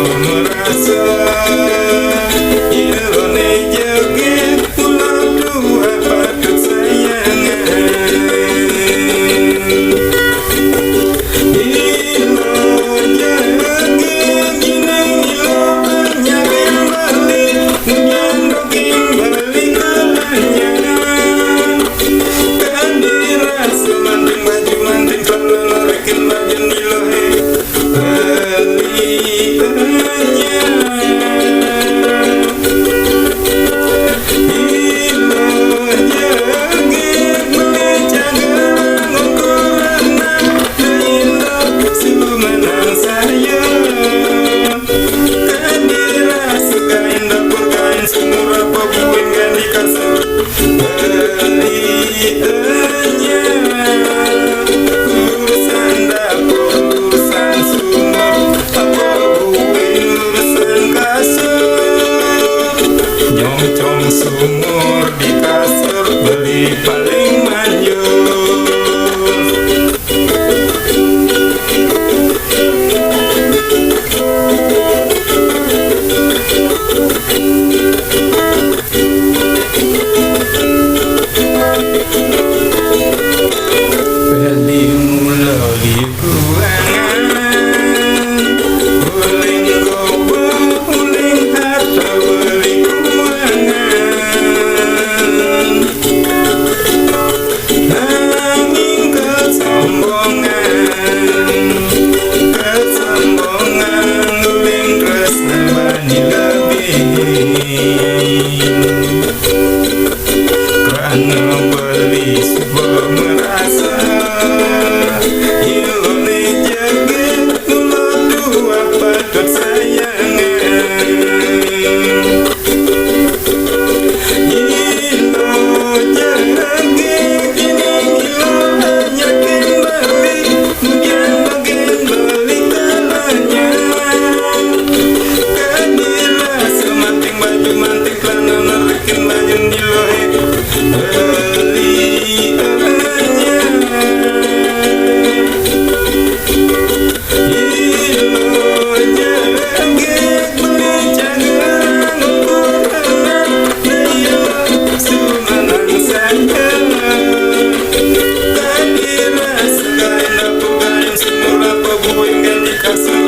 merasa ilone joget pulau dua patut sayangan ilo joget gini ilo banyakin balik nyandokin balik kelanyangan kan dirasa manting baju manting kalau norekin baju nilo nyong sumur di kasur beli paling manjur beli mula di buangan uling gobo uling harta beli karena beli sebuah merasa ilone joget pulau dua patut sayangan ilo joget gini ilo banyakin balik nyandokin balik kelanyangan kan dirasa manting baju manting celana norekin baju nilo kasih